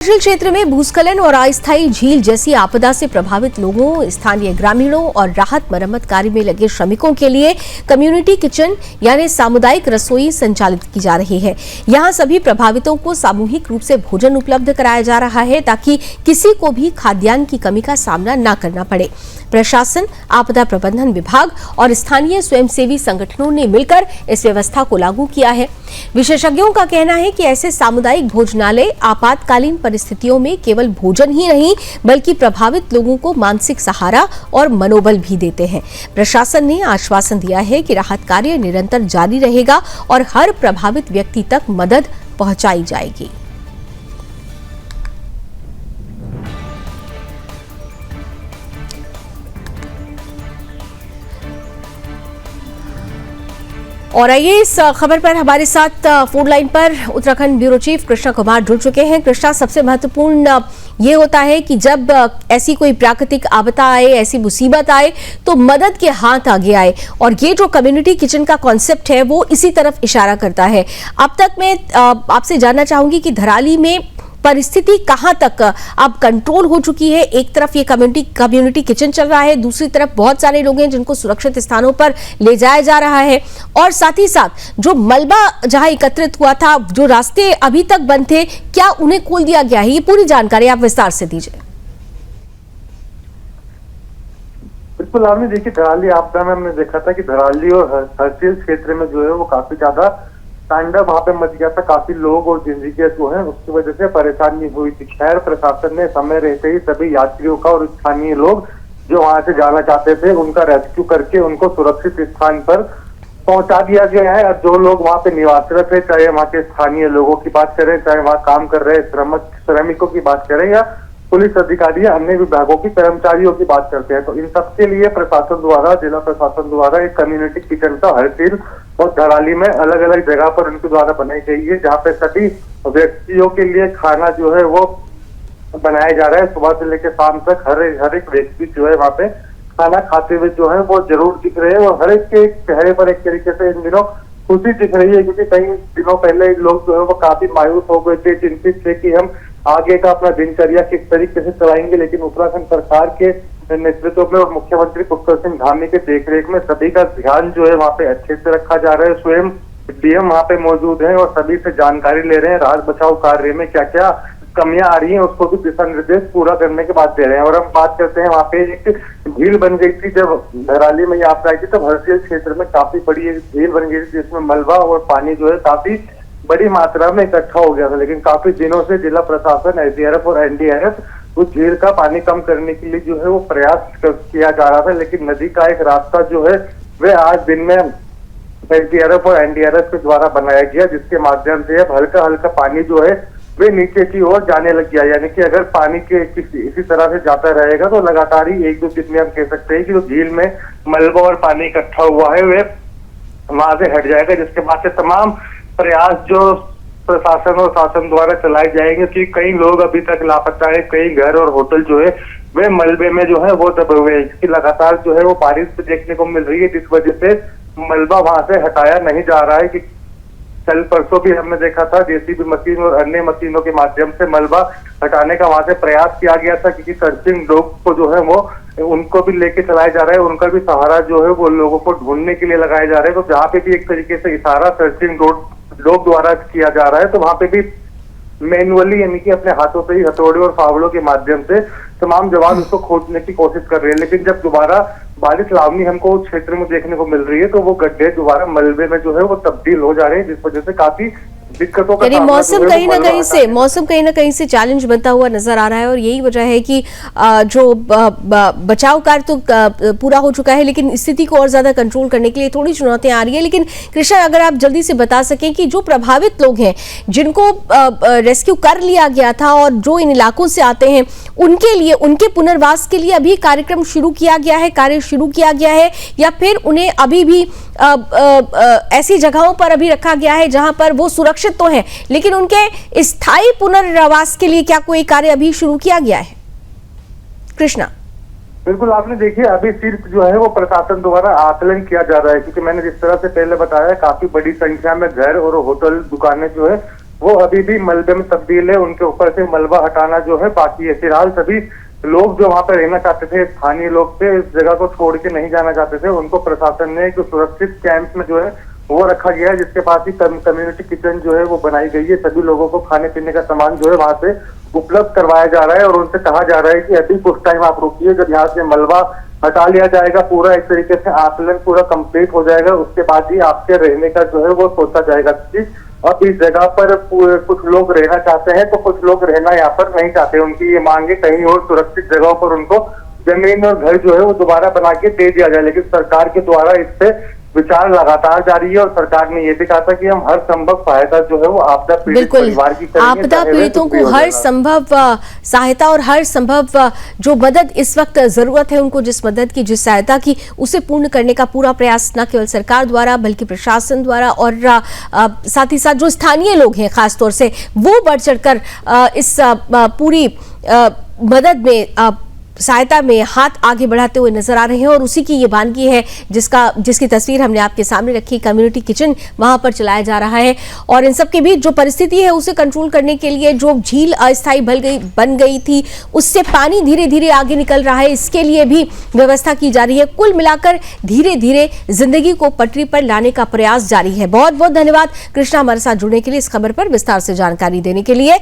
हिमाचल क्षेत्र में भूस्खलन और अस्थायी झील जैसी आपदा से प्रभावित लोगों, स्थानीय ग्रामीणों और राहत मरम्मत कार्य में लगे श्रमिकों के लिए कम्युनिटी किचन यानी सामुदायिक रसोई संचालित की जा रही है। यहां सभी प्रभावितों को सामूहिक रूप से भोजन उपलब्ध कराया जा रहा है ताकि किसी को भी खाद्यान्न की कमी का सामना न करना पड़े। प्रशासन, आपदा प्रबंधन विभाग और स्थानीय स्वयंसेवी संगठनों ने मिलकर इस व्यवस्था को लागू किया है। विशेषज्ञों का कहना है कि ऐसे सामुदायिक भोजनालय आपातकालीन परिस्थितियों में केवल भोजन ही नहीं बल्कि प्रभावित लोगों को मानसिक सहारा और मनोबल भी देते हैं। प्रशासन ने आश्वासन दिया है कि राहत कार्य निरंतर जारी रहेगा और हर प्रभावित व्यक्ति तक मदद पहुंचाई जाएगी। और आइए इस खबर पर हमारे साथ फोन लाइन पर उत्तराखंड ब्यूरो चीफ कृष्णा कुमार जुड़ चुके हैं। कृष्णा, सबसे महत्वपूर्ण ये होता है कि जब ऐसी कोई प्राकृतिक आपदा आए, ऐसी मुसीबत आए तो मदद के हाथ आगे आए, और ये जो कम्युनिटी किचन का कॉन्सेप्ट है वो इसी तरफ इशारा करता है। अब तक मैं आपसे जानना चाहूंगी कि धराली में परिस्थिति कहां तक अब कंट्रोल हो चुकी है। एक तरफ ये कम्युनिटी किचन चल रहा है, दूसरी तरफ बहुत सारे लोग हैं जिनको सुरक्षित स्थानों पर ले जाया जा रहा है, और साथ ही साथ जो मलबा जहां एकत्रित हुआ था, जो रास्ते अभी तक बंद थे, क्या उन्हें खोल दिया गया है? ये पूरी जानकारी आप विस्तार से दीजिए। बिल्कुल, आपने देखिए धराली आपदा में हमने देखा था कि धराली और हरसिल क्षेत्र में जो है वो काफी ज्यादा तांडव वहां पे मच गया था। काफी लोग और जिंदगी जो है उसकी वजह से परेशानी हुई थी। खैर, प्रशासन ने समय रहते ही सभी यात्रियों का और स्थानीय लोग जो वहां से जाना चाहते थे उनका रेस्क्यू करके उनको सुरक्षित स्थान पर पहुंचा दिया गया है। और जो लोग वहां पे निवासरत है, चाहे वहां के स्थानीय लोगों की बात करें, चाहे वहां काम कर रहे श्रमिकों की बात करें, या पुलिस अधिकारी या अन्य विभागों की कर्मचारियों की बात करते हैं, तो इन सबके लिए प्रशासन द्वारा, जिला प्रशासन द्वारा एक कम्युनिटी किचन का हरसिल और धराली में अलग अलग जगह पर उनके द्वारा बनाई गई है, जहाँ पे सभी व्यक्तियों के लिए खाना जो है वो बनाया जा रहा है। सुबह से लेकर शाम तक हर एक व्यक्ति जो है वहाँ पे खाना खाते हुए जो है वो जरूर दिख रहे हैं, और हर एक के चेहरे पर एक तरीके से इन दिनों खुशी दिख रही है, क्योंकि कई दिनों पहले लोग जो है वो काफी मायूस हो गए थे, चिंतित थे कि हम आगे का अपना दिनचर्या किस तरीके से चलाएंगे। लेकिन उत्तराखंड सरकार के नेतृत्व में और मुख्यमंत्री पुष्कर सिंह धामी के देखरेख में सभी का ध्यान जो है वहाँ पे अच्छे से रखा जा रहा है। स्वयं डीएम वहाँ पे मौजूद है और सभी से जानकारी ले रहे हैं, राहत बचाव कार्य में क्या क्या कमियां आ रही हैं उसको भी दिशा निर्देश पूरा करने के बाद दे रहे हैं। और हम बात करते हैं, वहाँ पे एक झील बन गई थी जब धराली में आपदा आई थी, तब हरसिल क्षेत्र में काफी बड़ी एक झील बन गई थी जिसमें मलबा और पानी जो है काफी बड़ी मात्रा में इकट्ठा हो गया था। लेकिन काफी दिनों से जिला प्रशासन, एसडीआरएफ और एनडीआरएफ उस झील का पानी कम करने के लिए जो है वो प्रयास किया जा रहा था। लेकिन नदी का एक रास्ता जो है वह आज दिन में एसडीआरएफ और एनडीआरएफ के द्वारा बनाया गया, जिसके माध्यम से अब हल्का हल्का पानी जो है वे नीचे की ओर जाने लग गया। यानी कि अगर पानी के इसी तरह से जाता रहेगा तो लगातार ही एक दो दिन में हम कह सकते हैं कि जो झील में मलबा और पानी इकट्ठा हुआ है वे वहां से हट जाएगा, जिसके बाद से तमाम प्रयास जो प्रशासन और शासन द्वारा चलाए जाएंगे, कि कई लोग अभी तक लापता है, कई घर और होटल जो है वे मलबे में जो है वो दबे हुए हैं। इसकी लगातार जो है वो बारिश देखने को मिल रही है, जिस वजह से मलबा वहां से हटाया नहीं जा रहा है। कि कल परसों भी हमने देखा था जेसीबी मशीन और अन्य मशीनों के माध्यम से मलबा हटाने का वहां से प्रयास किया गया था, क्योंकि सर्चिंग डॉग को जो है वो उनको भी लेके चलाया जा रहा है, उनका भी सहारा जो है वो लोगों को ढूंढने के लिए लगाया जा रहा है। तो जहाँ पे भी एक तरीके से इशारा सर्चिंग डॉग द्वारा किया जा रहा है, तो वहां पे भी मैनुअली यानी कि अपने हाथों से ही हथौड़े और फावड़ों के माध्यम से तमाम जवान उसको खोजने की कोशिश कर रहे हैं। लेकिन जब दोबारा बारिश लावनी हमको उस क्षेत्र में देखने को मिल रही है तो वो गड्ढे दोबारा मलबे में जो है वो तब्दील हो जा रहे हैं, जिस वजह से काफी दिक्कतों का मौसम कहीं ना कहीं से चैलेंज बनता हुआ नजर आ रहा है। और यही वजह है कि जो बचाव कार्य तो पूरा हो चुका है, लेकिन स्थिति को और ज्यादा कंट्रोल करने के लिए थोड़ी चुनौतियां आ रही है। लेकिन कृष्णा, अगर आप जल्दी से बता सकें कि जो प्रभावित लोग हैं जिनको रेस्क्यू कर लिया गया था और जो इन इलाकों से आते हैं, उनके लिए, उनके पुनर्वास के लिए अभी कार्यक्रम शुरू किया गया है, कार्य शुरू किया गया है, या फिर उन्हें अभी भी ऐसी जगहों पर अभी रखा गया है जहां पर वो सुरक्षित तो हैं, लेकिन उनके स्थायी पुनर्वास के लिए क्या कोई कार्य अभी शुरू किया गया है? कृष्णा, बिल्कुल, आपने देखिए अभी सिर्फ जो है वो प्रशासन द्वारा आकलन किया जा रहा है, क्योंकि मैंने जिस तरह से पहले बताया काफी बड़ी संख्या में घर और होटल दुकानें जो है वो अभी भी मलबे में तब्दील है। उनके ऊपर से मलबा हटाना जो है बाकी है। फिलहाल सभी लोग जो वहां पर रहना चाहते थे, स्थानीय लोग थे, इस जगह को छोड़ के नहीं जाना चाहते थे, उनको प्रशासन ने एक सुरक्षित कैंप में जो है वो रखा गया है, जिसके पास ही कम्युनिटी किचन जो है वो बनाई गई है। सभी लोगों को खाने पीने का सामान जो है वहां से उपलब्ध करवाया जा रहा है और उनसे कहा जा रहा है कि अभी कुछ टाइम आप रुकिए, जब यहाँ से मलबा हटा लिया जाएगा, पूरा एक तरीके से आकलन पूरा कंप्लीट हो जाएगा, उसके बाद ही आपके रहने का जो है वो सोचा जाएगा। अब इस जगह पर कुछ लोग रहना चाहते हैं तो कुछ लोग रहना यहाँ पर नहीं चाहते। उनकी ये मांग है कहीं और सुरक्षित जगहों पर उनको जमीन और घर जो है वो दोबारा बना के दे दिया जाए, लेकिन सरकार के द्वारा इस पे विचार लगातार जारी है और सरकार ने ये भी कहा था कि हम हर संभव सहायता जो है वो आपदा पीड़ित बिल्कुल, परिवार की करेंगे। आपदा पीड़ितों को हर संभव सहायता और हर संभव जो मदद इस वक्त जरूरत है, उनको जिस मदद की, जिस सहायता की, उसे पूर्ण करने का पूरा प्रयास न केवल सरकार द्वारा बल्कि प्रशासन द्वारा और साथ ही साथ जो स्थानीय लोग हैं खासतौर से वो बढ़ चढ़कर इस पूरी मदद में, सहायता में हाथ आगे बढ़ाते हुए नजर आ रहे हैं। और उसी की ये वानगी है जिसकी तस्वीर हमने आपके सामने रखी। कम्युनिटी किचन वहां पर चलाया जा रहा है और इन सब के बीच जो परिस्थिति है उसे कंट्रोल करने के लिए जो झील अस्थायी बन गई थी, उससे पानी धीरे धीरे आगे निकल रहा है, इसके लिए भी व्यवस्था की जा रही है। कुल मिलाकर धीरे धीरे जिंदगी को पटरी पर लाने का प्रयास जारी है। बहुत बहुत धन्यवाद कृष्णा हमारे साथ जुड़ने के लिए, इस खबर पर विस्तार से जानकारी देने के लिए।